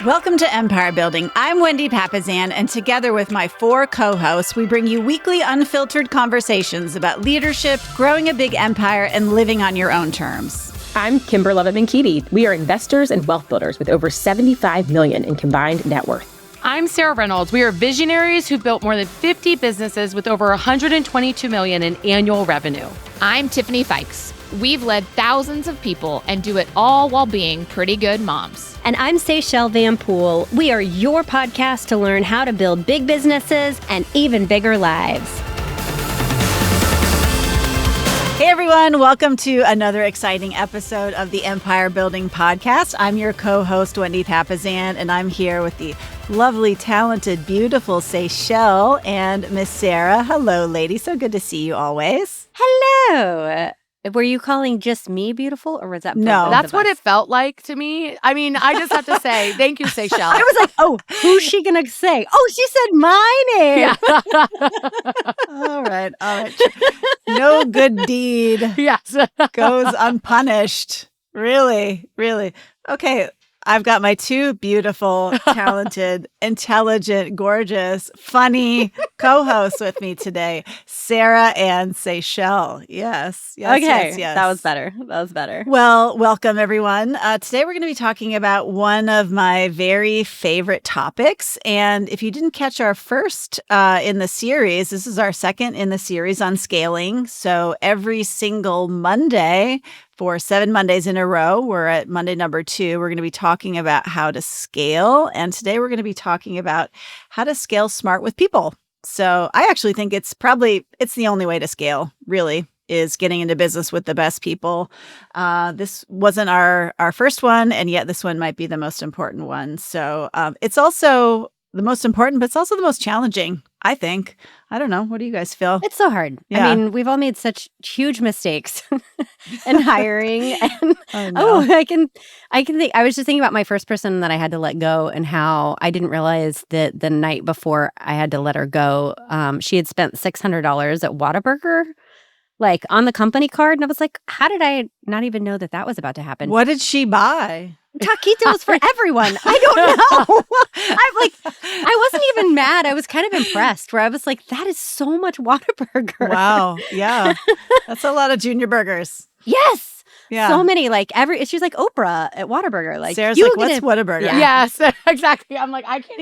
Welcome to Empire Building. I'm Wendy Papazan, and together with my 4 co-hosts, we bring you weekly unfiltered conversations about leadership, growing a big empire, and living on your own terms. I'm Kimber Levitt-Keaty. We are investors and wealth builders with over $75 million in combined net worth. I'm Sarah Reynolds. We are visionaries who built more than 50 businesses with over $122 million in annual revenue. I'm Tiffany Fikes. We've led thousands of people and do it all while being pretty good moms. And I'm Seychelle Van Poole. We are your podcast to learn how to build big businesses and even bigger lives. Hey everyone, welcome to another exciting episode of the Empire Building Podcast. I'm your co-host, Wendy Papazan, and I'm here with the lovely, talented, beautiful Seychelle and Miss Sarah. Hello, ladies. So good to see you always. Hello. Were you calling just me beautiful, or was that No, that's what it felt like to me. I mean, I just have to say thank you, Seychelle. I was like, oh, who's she going to say? Oh, she said my name. Yeah. All right. No good deed goes unpunished. Really. Okay. I've got my 2 beautiful, talented, intelligent, gorgeous, funny co-hosts with me today, Sarah and Seychelle. Yes. Okay. That was better. Well, welcome everyone. Today we're going to be talking about one of my very favorite topics. And if you didn't catch our first in the series, this is our second in the series on scaling. So every single Monday, for 7 Mondays in a row, we're at Monday number 2. We're going to be talking about how to scale. And today we're going to be talking about how to scale smart with people. So I actually think it's the only way to scale, really, is getting into business with the best people. This wasn't our first one, and yet this one might be the most important one. So it's also the most important, but it's also the most challenging, I think. I don't know. What do you guys feel? It's so hard. Yeah. I mean, we've all made such huge mistakes in hiring. And I can think. I was just thinking about my first person that I had to let go, and how I didn't realize that the night before I had to let her go, she had spent $600 at Whataburger, like on the company card. And I was like, how did I not even know that was about to happen? What did she buy? Taquitos for everyone. I don't know. I wasn't even mad. I was kind of impressed, where I was like, that is so much Whataburger. Wow. Yeah. That's a lot of junior burgers. Yes. Yeah. So many, she's like Oprah at Whataburger. Like, Sarah's like, what's Whataburger? Yeah. Yes, exactly. I'm like, I can't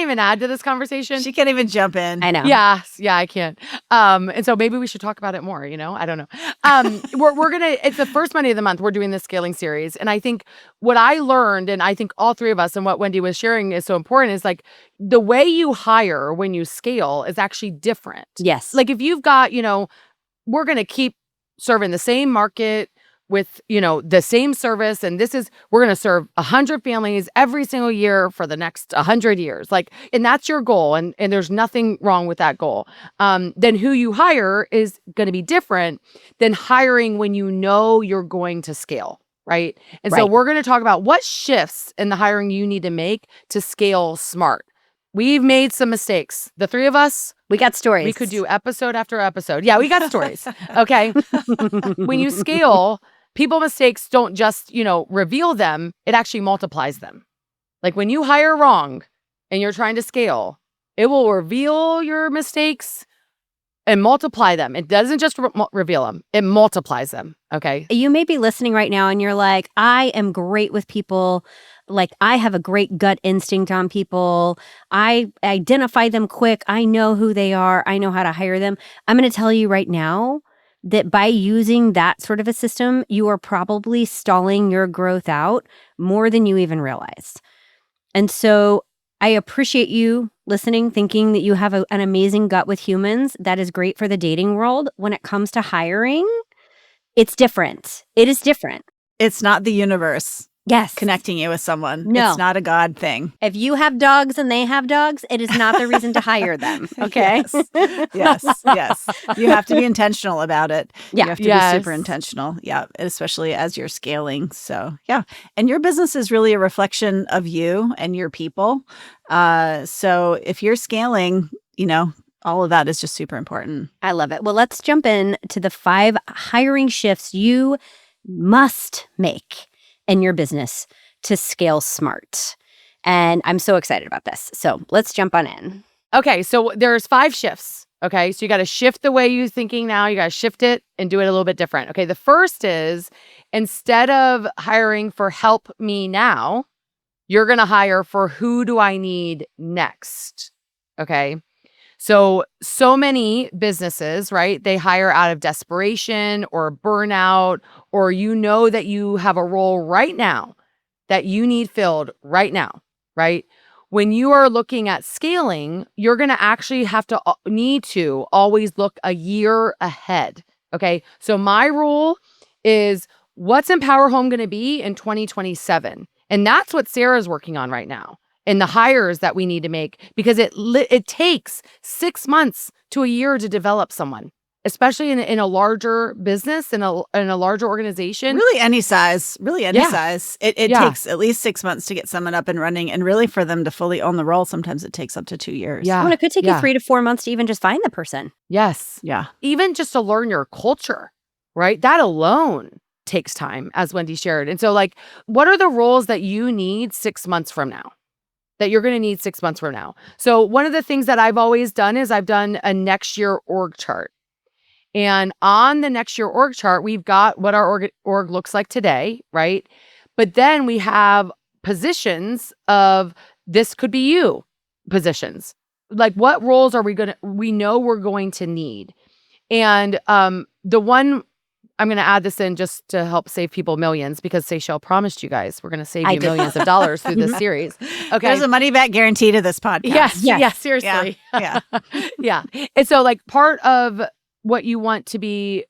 even add to this conversation. She can't even jump in. I know. Yeah, I can't. And so maybe we should talk about it more, I don't know. It's the first Monday of the month, we're doing this scaling series. And I think what I learned, and I think all 3 of us, and what Wendy was sharing is so important, is like the way you hire when you scale is actually different. Yes. Like if you've got, we're going to keep serving the same market with, the same service. And we're going to serve 100 families every single year for the next 100 years. And that's your goal. And there's nothing wrong with that goal. Then who you hire is going to be different than hiring when you're going to scale. Right. And so we're going to talk about what shifts in the hiring you need to make to scale smart. We've made some mistakes. The 3 of us, we got stories. We could do episode after episode. Yeah, we got stories. Okay. When you scale, people mistakes don't just, reveal them. It actually multiplies them. Like when you hire wrong and you're trying to scale, it will reveal your mistakes and multiply them. It doesn't just reveal them. It multiplies them. Okay. You may be listening right now and you're like, I am great with people. Like, I have a great gut instinct on people. I identify them quick. I know who they are. I know how to hire them. I'm going to tell you right now that by using that sort of a system, you are probably stalling your growth out more than you even realize. And so I appreciate you listening, thinking that you have an amazing gut with humans. That is great for the dating world. When it comes to hiring, it's different. It is different. It's not the universe. Yes. Connecting you with someone. No. It's not a God thing. If you have dogs and they have dogs, it is not the reason to hire them. Okay? Yes. You have to be intentional about it. Yeah. You have to be super intentional. Yeah. Especially as you're scaling. So, yeah. And your business is really a reflection of you and your people. So if you're scaling, all of that is just super important. I love it. Well, let's jump in to the 5 hiring shifts you must make in your business to scale smart. And I'm so excited about this. So let's jump on in. Okay, so there's 5 shifts. Okay, so you got to shift the way you're thinking now. You got to shift it and do it a little bit different. Okay, the first is instead of hiring for help me now, you're going to hire for who do I need next. Okay, so many businesses, right? They hire out of desperation or burnout, or you know that you have a role right now that you need filled right now, right? When you are looking at scaling, you're going to actually need to always look a year ahead. Okay. So my rule is what's Empower Home going to be in 2027? And that's what Sarah's working on right now. And the hires that we need to make, because it takes 6 months to a year to develop someone, especially in a larger business, in a larger organization. Really any size. It Yeah. takes at least 6 months to get someone up and running. And really for them to fully own the role, sometimes it takes up to 2 years. Yeah. Well, it could take you 3 to 4 months to even just find the person. Yes. Yeah. Even just to learn your culture, right? That alone takes time, as Wendy shared. And so what are the roles that you need 6 months from now? That you're going to need 6 months from now. So one of the things that I've always done is I've done a next year org chart. And on the next year org chart, we've got what our org looks like today, right? But then we have positions of this could be you positions. Like what roles are we know we're going to need. And the one, I'm going to add this in just to help save people millions because Seychelle promised you guys we're going to save you millions of dollars through this series. Okay. There's a money back guarantee to this podcast. Yes, seriously. Yeah. Yeah. And so part of what you want to be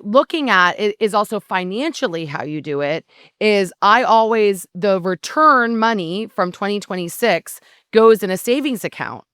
looking at is also financially how you do it is the return money from 2026 goes in a savings account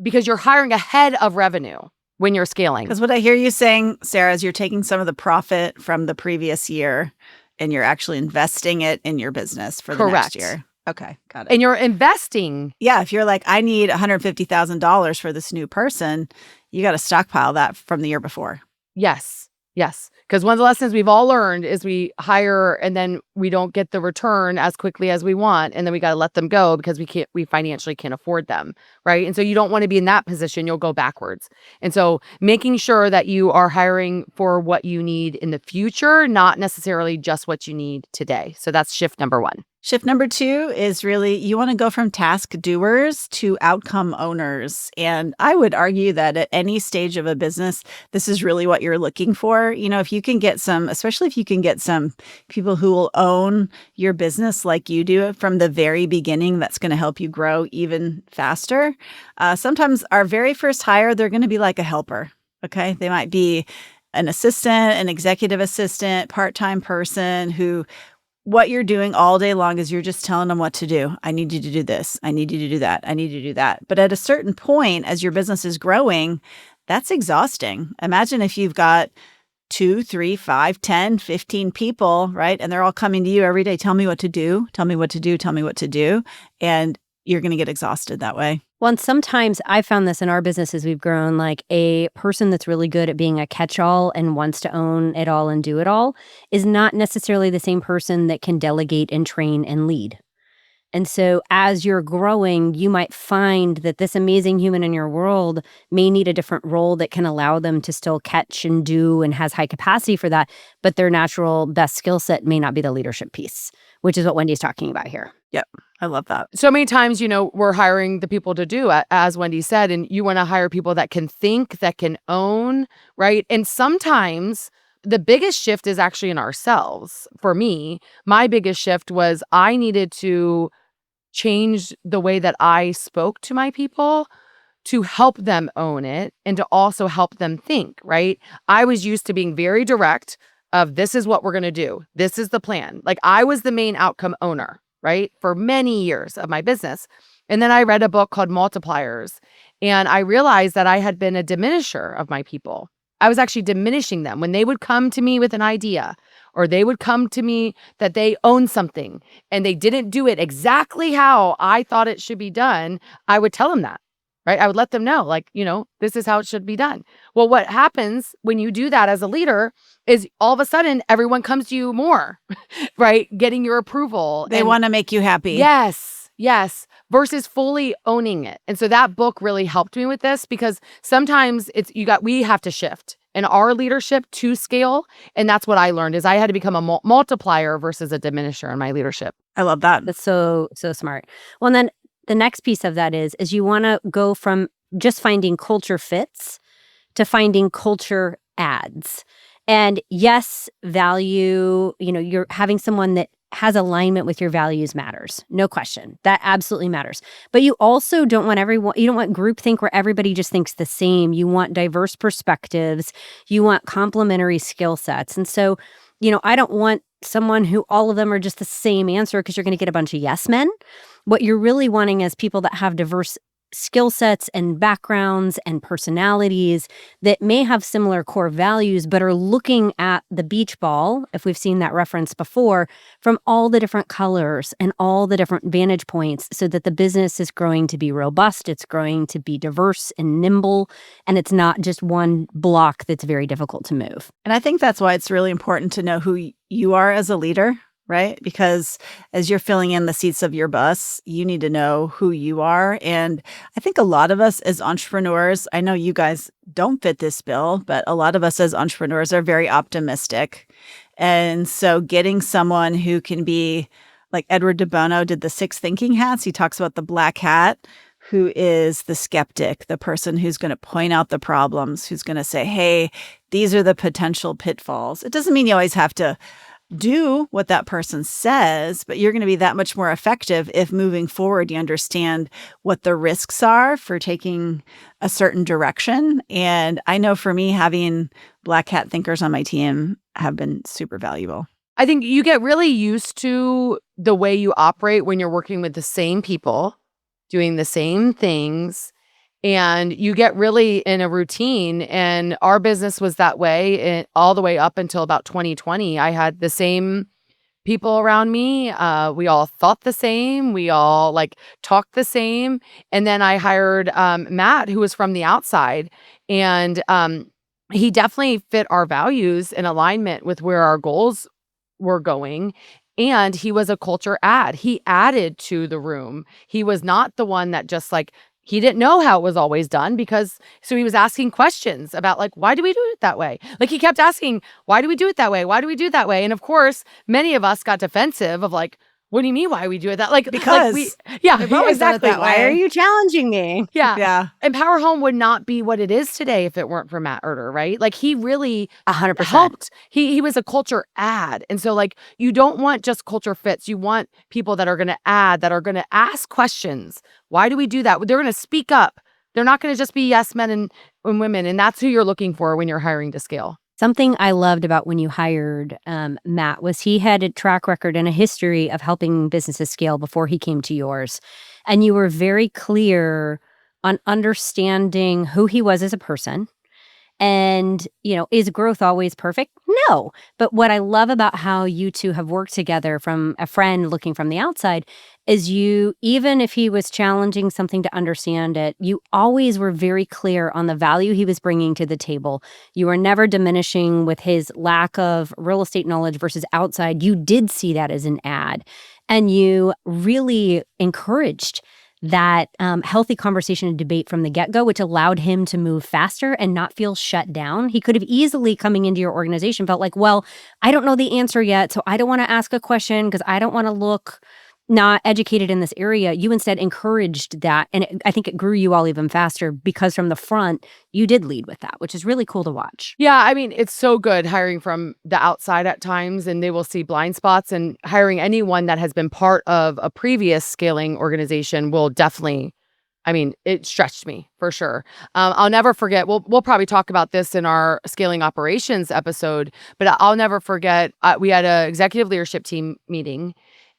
because you're hiring ahead of revenue when you're scaling. Because what I hear you saying, Sarah, is you're taking some of the profit from the previous year and you're actually investing it in your business for the next year. Okay, got it. And you're investing. Yeah, if you're like, I need $150,000 for this new person, you got to stockpile that from the year before. Yes. Because one of the lessons we've all learned is we hire and then we don't get the return as quickly as we want. And then we got to let them go because we financially can't afford them. Right. And so you don't want to be in that position. You'll go backwards. And so making sure that you are hiring for what you need in the future, not necessarily just what you need today. So that's shift number 1. Shift number 2 is really you want to go from task doers to outcome owners. And I would argue that at any stage of a business, this is really what you're looking for. You know, if you can get especially if you can get some people who will own your business like you do from the very beginning, that's going to help you grow even faster. Sometimes our very first hire, they're going to be like a helper. Okay. They might be an assistant, an executive assistant, part-time person who what you're doing all day long is you're just telling them what to do. I need you to do this. I need you to do that. I need you to do that. But at a certain point, as your business is growing, that's exhausting. Imagine if you've got 2, 3, 5, 10, 15 people, right? And they're all coming to you every day. Tell me what to do. Tell me what to do. Tell me what to do. And you're going to get exhausted that way. Well, and sometimes I found this in our business as we've grown, like a person that's really good at being a catch-all and wants to own it all and do it all is not necessarily the same person that can delegate and train and lead. And so as you're growing, you might find that this amazing human in your world may need a different role that can allow them to still catch and do and has high capacity for that, but their natural best skill set may not be the leadership piece, which is what Wendy's talking about here. Yep. I love that. So many times, we're hiring the people to do, as Wendy said, and you want to hire people that can think, that can own, right? And sometimes the biggest shift is actually in ourselves. For me, my biggest shift was I needed to change the way that I spoke to my people to help them own it and to also help them think, right? I was used to being very direct of this is what we're going to do. This is the plan. Like I was the main outcome owner, right? For many years of my business. And then I read a book called Multipliers and I realized that I had been a diminisher of my people. I was actually diminishing them when they would come to me with an idea or they would come to me that they own something and they didn't do it exactly how I thought it should be done. I would tell them that, right? I would let them know, like, this is how it should be done. Well, what happens when you do that as a leader is all of a sudden everyone comes to you more, right? Getting your approval. They want to make you happy. Yes. versus fully owning it. And so that book really helped me with this, because sometimes we have to shift in our leadership to scale. And that's what I learned, is I had to become a multiplier versus a diminisher in my leadership. I love that. That's so smart. Well, and then the next piece of that is you want to go from just finding culture fits to finding culture adds. And yes, value, you're having someone that has alignment with your values matters. No question. That absolutely matters. But you also don't want you don't want groupthink where everybody just thinks the same. You want diverse perspectives. You want complementary skill sets. And so, I don't want someone who all of them are just the same answer, because you're going to get a bunch of yes men. What you're really wanting is people that have diverse skill sets and backgrounds and personalities that may have similar core values, but are looking at the beach ball, if we've seen that reference before, from all the different colors and all the different vantage points, so that the business is growing to be robust, it's growing to be diverse and nimble, and it's not just one block that's very difficult to move. And I think that's why it's really important to know who you are as a leader, right? Because as you're filling in the seats of your bus, you need to know who you are. And I think a lot of us as entrepreneurs, I know you guys don't fit this bill, but a lot of us as entrepreneurs are very optimistic. And so getting someone who can be, like Edward de Bono did the 6 thinking hats. He talks about the black hat, who is the skeptic, the person who's going to point out the problems, who's going to say, hey, these are the potential pitfalls. It doesn't mean you always have to do what that person says, but you're going to be that much more effective if moving forward you understand what the risks are for taking a certain direction. And I know for me, having black hat thinkers on my team have been super valuable. I think you get really used to the way you operate when you're working with the same people, doing the same things, and you get really in a routine. And our business was that way all the way up until about 2020. I had the same people around me. We all thought the same. We all talked the same. And then I hired Matt, who was from the outside. And he definitely fit our values in alignment with where our goals were going. And he was a culture add. He added to the room. He was not the one that just he didn't know how it was always done, so he was asking questions about why do we do it that way? He kept asking, why do we do it that way? Why do we do it that way? And of course, many of us got defensive of what do you mean why we do it that because we've always done it exactly. that way. Why are you challenging me? Yeah. And Power Home would not be what it is today if it weren't for Matt Erder, right? He really 100%. helped. He was a culture add. And so you don't want just culture fits. You want people that are going to add, that are going to ask questions. Why do we do that? They're going to speak up. They're not going to just be yes men and women. And that's who you're looking for when you're hiring to scale. Something I loved about when you hired Matt was he had a track record and a history of helping businesses scale before he came to yours. And you were very clear on understanding who he was as a person. And, is growth always perfect? No. But what I love about how you two have worked together from a friend looking from the outside is even if he was challenging something to understand it, you always were very clear on the value he was bringing to the table. You were never diminishing with his lack of real estate knowledge versus outside. You did see that as an ad. And you really encouraged that healthy conversation and debate from the get-go, which allowed him to move faster and not feel shut down. He could have easily, coming into your organization, felt well, I don't know the answer yet, so I don't want to ask a question because I don't want to look not educated in this area. You instead encouraged that, and I think it grew you all even faster because from the front, you did lead with that, which is really cool to watch. Yeah, I mean, it's so good hiring from the outside at times, and they will see blind spots, and hiring anyone that has been part of a previous scaling organization will definitely, it stretched me for sure. I'll never forget, we'll probably talk about this in our scaling operations episode, but I'll never forget, we had an executive leadership team meeting,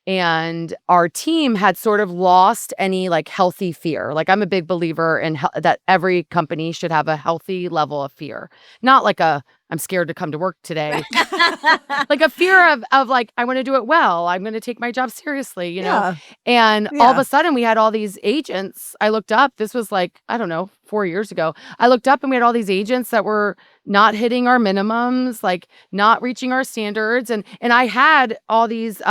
and our team had sort of lost any healthy fear. I'm a big believer in that every company should have a healthy level of fear. Not I'm scared to come to work today. A fear of I want to do it well. I'm going to take my job seriously, you know? And all of a sudden we had all these agents. I looked up, this was 4 years ago. I looked up and we had all these agents that were not hitting our minimums, not reaching our standards. And I had all these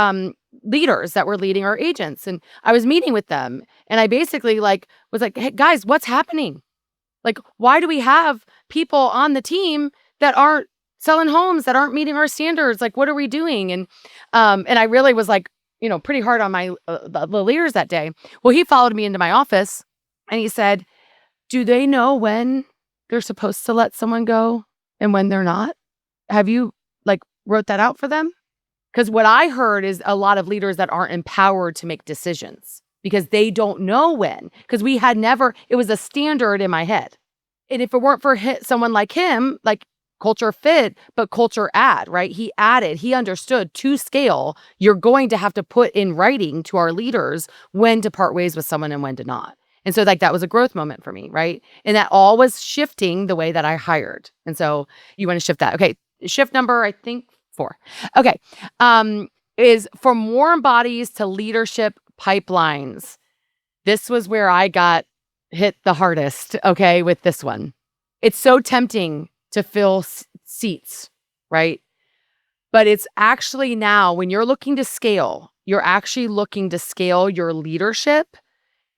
leaders that were leading our agents. And I was meeting with them. And I basically was like, hey, guys, what's happening? Like, why do we have people on the team that aren't selling homes, that aren't meeting our standards? Like, what are we doing? And I really was like, pretty hard on my the leaders that day. Well, he followed me into my office and he said, do they know when they're supposed to let someone go and when they're not? Have you wrote that out for them? Because what I heard is a lot of leaders that aren't empowered to make decisions because they don't know when. Because it was a standard in my head. And if it weren't for someone like him, culture fit, but culture add, right? He understood to scale, you're going to have to put in writing to our leaders when to part ways with someone and when to not. And so that was a growth moment for me, right? And that all was shifting the way that I hired. And so you want to shift that. Okay. Shift number, I think 4. Okay. Is from warm bodies to leadership pipelines. This was where I got hit the hardest, okay, with this one. It's so tempting to fill seats, right? But it's actually now, when you're looking to scale, you're actually looking to scale your leadership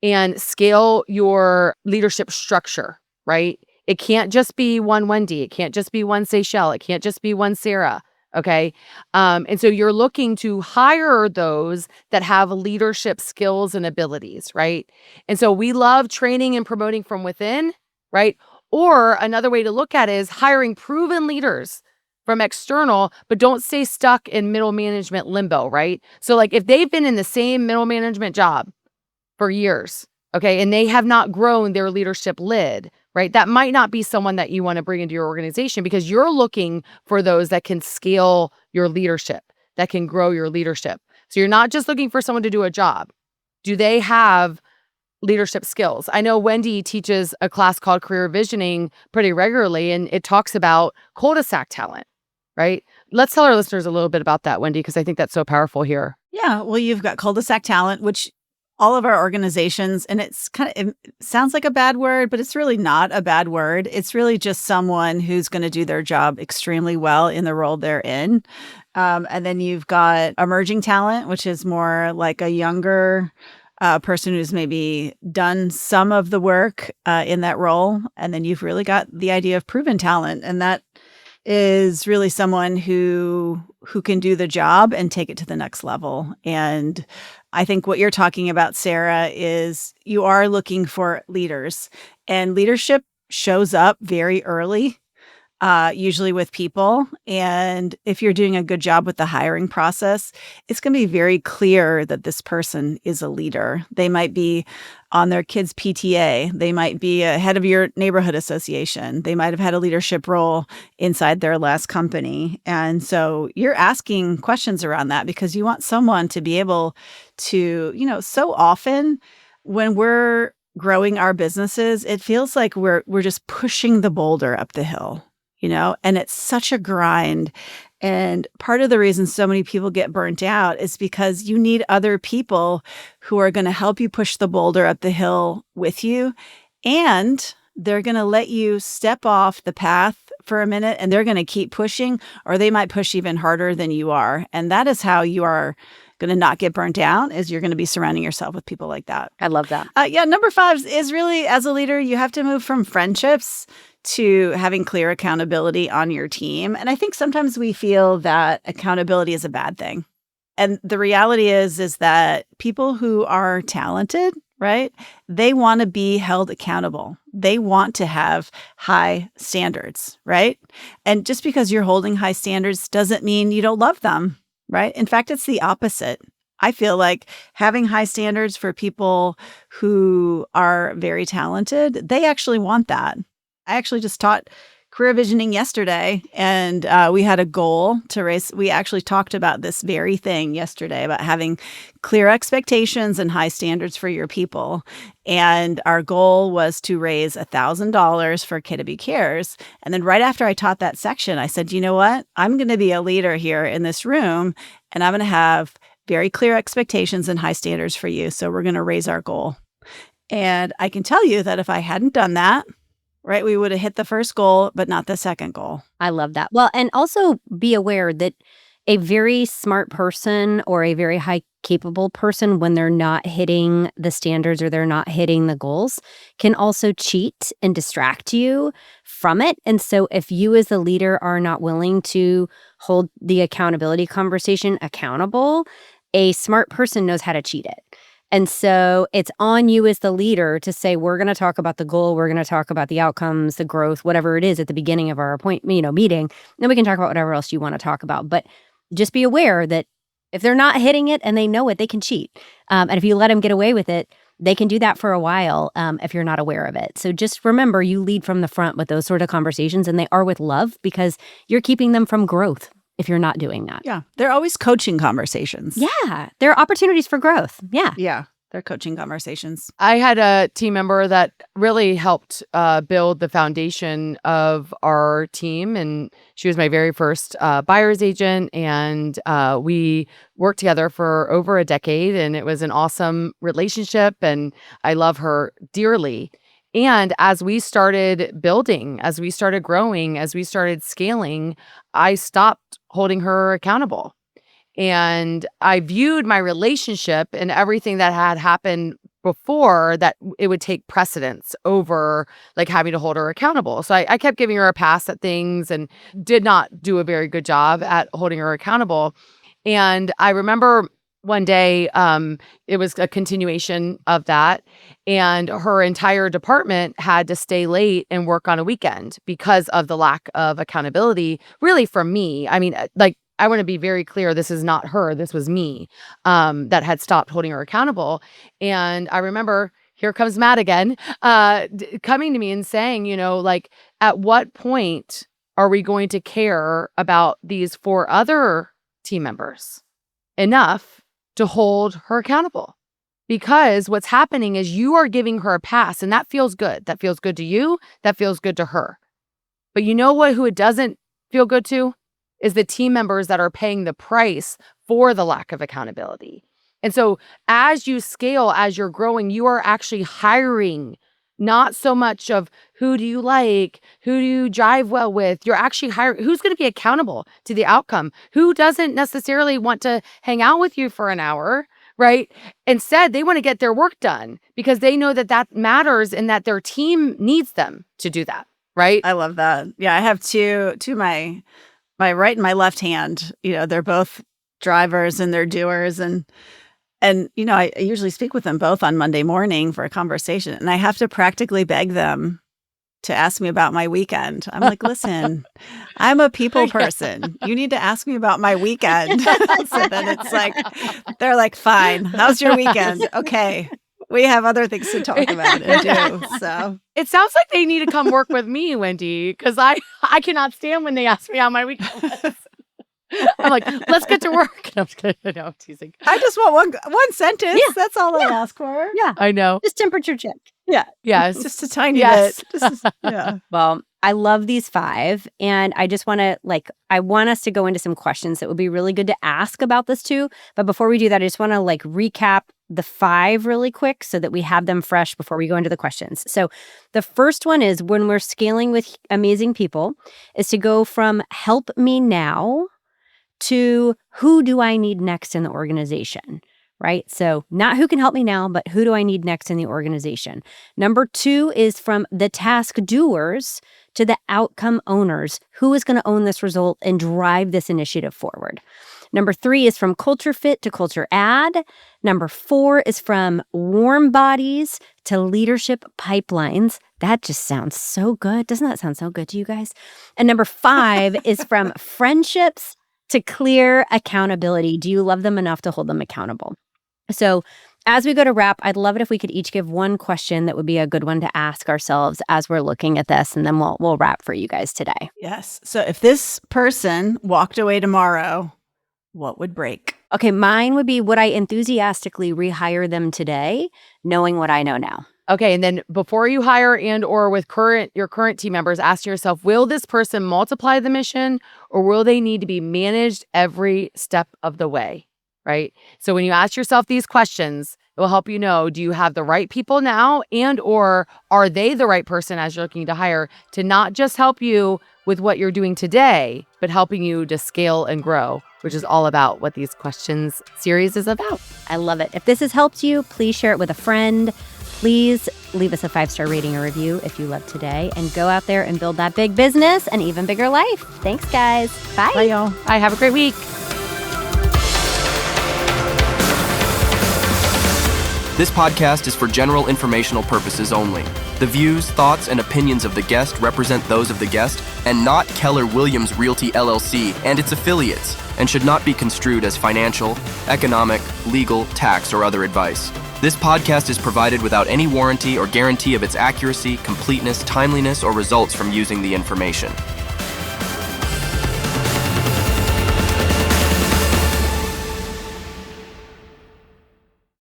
and scale your leadership structure, right? It can't just be one Wendy. It can't just be one Seychelle. It can't just be one Sarah. Okay. And so you're looking to hire those that have leadership skills and abilities, right? And so we love training and promoting from within, right? Or another way to look at it is hiring proven leaders from external, but don't stay stuck in middle management limbo, right? So if they've been in the same middle management job for years, okay, and they have not grown their leadership lid, right? That might not be someone that you want to bring into your organization because you're looking for those that can scale your leadership, that can grow your leadership. So you're not just looking for someone to do a job. Do they have leadership skills? I know Wendy teaches a class called Career Visioning pretty regularly, and it talks about cul-de-sac talent, right? Let's tell our listeners a little bit about that, Wendy, because I think that's so powerful here. Yeah, well, you've got cul-de-sac talent, which all of our organizations, and it sounds like a bad word, but it's really not a bad word. It's really just someone who's going to do their job extremely well in the role they're in. And then you've got emerging talent, which is more like a younger person who's maybe done some of the work in that role. And then you've really got the idea of proven talent. And that is really someone who can do the job and take it to the next level. And I think what you're talking about, Sarah, is you are looking for leaders, and leadership shows up very early, usually with people. And if you're doing a good job with the hiring process, it's going to be very clear that this person is a leader. They might be on their kids' PTA. They might be a head of your neighborhood association. They might have had a leadership role inside their last company. And so you're asking questions around that because you want someone to be able to, so often when we're growing our businesses, it feels like we're just pushing the boulder up the hill, and it's such a grind. And part of the reason so many people get burnt out is because you need other people who are going to help you push the boulder up the hill with you. And they're going to let you step off the path for a minute, and they're going to keep pushing, or they might push even harder than you are. And that is how you are going to not get burnt out, is you're going to be surrounding yourself with people like that. I love that. Number 5 is really, as a leader, you have to move from friendships to having clear accountability on your team. And I think sometimes we feel that accountability is a bad thing. And the reality is that people who are talented, right, they want to be held accountable. They want to have high standards, right? And just because you're holding high standards doesn't mean you don't love them, right? In fact, it's the opposite. I feel like having high standards for people who are very talented, they actually want that. I actually just taught career visioning yesterday, and we had a goal to raise. We actually talked about this very thing yesterday, about having clear expectations and high standards for your people. And our goal was to raise $1,000 for Kiddaby Cares. And then right after I taught that section, I said, you know what? I'm going to be a leader here in this room, and I'm going to have very clear expectations and high standards for you. So we're going to raise our goal. And I can tell you that if I hadn't done that, right, we would have hit the first goal, but not the second goal. I love that. Well, and also be aware that a very smart person or a very high capable person, when they're not hitting the standards or they're not hitting the goals, can also cheat and distract you from it. And so if you as the leader are not willing to hold the accountability conversation accountable, a smart person knows how to cheat it. And so it's on you as the leader to say, we're going to talk about the goal, we're going to talk about the outcomes, the growth, whatever it is at the beginning of our meeting. Then we can talk about whatever else you want to talk about. But just be aware that if they're not hitting it and they know it, they can cheat. And if you let them get away with it, they can do that for a while if you're not aware of it. So just remember, you lead from the front with those sort of conversations, and they are with love, because you're keeping them from growth if you're not doing that. Yeah. They're always coaching conversations. Yeah. There are opportunities for growth. Yeah. Yeah. They're coaching conversations. I had a team member that really helped build the foundation of our team. And she was my very first buyer's agent. And we worked together for over a decade. And it was an awesome relationship. And I love her dearly. And as we started building, as we started growing, as we started scaling, I stopped holding her accountable. And I viewed my relationship and everything that had happened before that it would take precedence over like having to hold her accountable. So I kept giving her a pass at things and did not do a very good job at holding her accountable. And I remember one day, it was a continuation of that. And her entire department had to stay late and work on a weekend because of the lack of accountability, really from me. I mean, like, I want to be very clear, this is not her, this was me that had stopped holding her accountable. And I remember, here comes Matt again, coming to me and saying, like, at what point are we going to care about these 4 other team members enough to hold her accountable? Because what's happening is you are giving her a pass, and that feels good. That feels good to you. That feels good to her. But you know what? Who it doesn't feel good to is the team members that are paying the price for the lack of accountability. And so as you scale, as you're growing, you are actually hiring not so much of who do you like, who do you jive well with. You're actually hiring who's going to be accountable to the outcome, who doesn't necessarily want to hang out with you for an hour, right? Instead, they want to get their work done because they know that that matters and that their team needs them to do that, right? I love that. Yeah, I have two my right and my left hand. They're both drivers and they're doers, and I usually speak with them both on Monday morning for a conversation, and I have to practically beg them to ask me about my weekend. I'm like, listen, I'm a people person. You need to ask me about my weekend. So then it's like, they're like, fine, how's your weekend? Okay. We have other things to talk about and do. So it sounds like they need to come work with me, Wendy, because I cannot stand when they ask me how my weekend was. I'm like, let's get to work. No, I'm teasing. I just want one sentence. Yeah. That's all I ask for. Yeah. I know. Just temperature check. Yeah. Yes. Just a tiny bit. Yeah. Well, I love these 5. And I just want to I want us to go into some questions that would be really good to ask about this too. But before we do that, I just want to recap the 5 really quick so that we have them fresh before we go into the questions. So the first one is, when we're scaling with amazing people, is to go from help me now to who do I need next in the organization, right? So not who can help me now, but who do I need next in the organization? Number 2 is from the task doers to the outcome owners. Who is going to own this result and drive this initiative forward? Number 3 is from culture fit to culture add. Number 4 is from warm bodies to leadership pipelines. That just sounds so good. Doesn't that sound so good to you guys? And number 5 is from friendships to clear accountability. Do you love them enough to hold them accountable? So as we go to wrap, I'd love it if we could each give one question that would be a good one to ask ourselves as we're looking at this, and then we'll wrap for you guys today. Yes. So if this person walked away tomorrow, what would break? Okay, mine would be, would I enthusiastically rehire them today, knowing what I know now? Okay, and then before you hire and or with your current team members, ask yourself, will this person multiply the mission, or will they need to be managed every step of the way, right? So when you ask yourself these questions, It will help you know, do you have the right people now, and or are they the right person as you're looking to hire, to not just help you with what you're doing today, but helping you to scale and grow, which is all about what these questions series is about. I love it. If this has helped you, please share it with a friend. Please leave us a 5-star rating or review if you love today, and go out there and build that big business and even bigger life. Thanks, guys. Bye. Bye, y'all. Bye. Have a great week. This podcast is for general informational purposes only. The views, thoughts, and opinions of the guest represent those of the guest and not Keller Williams Realty LLC and its affiliates, and should not be construed as financial, economic, legal, tax, or other advice. This podcast is provided without any warranty or guarantee of its accuracy, completeness, timeliness, or results from using the information.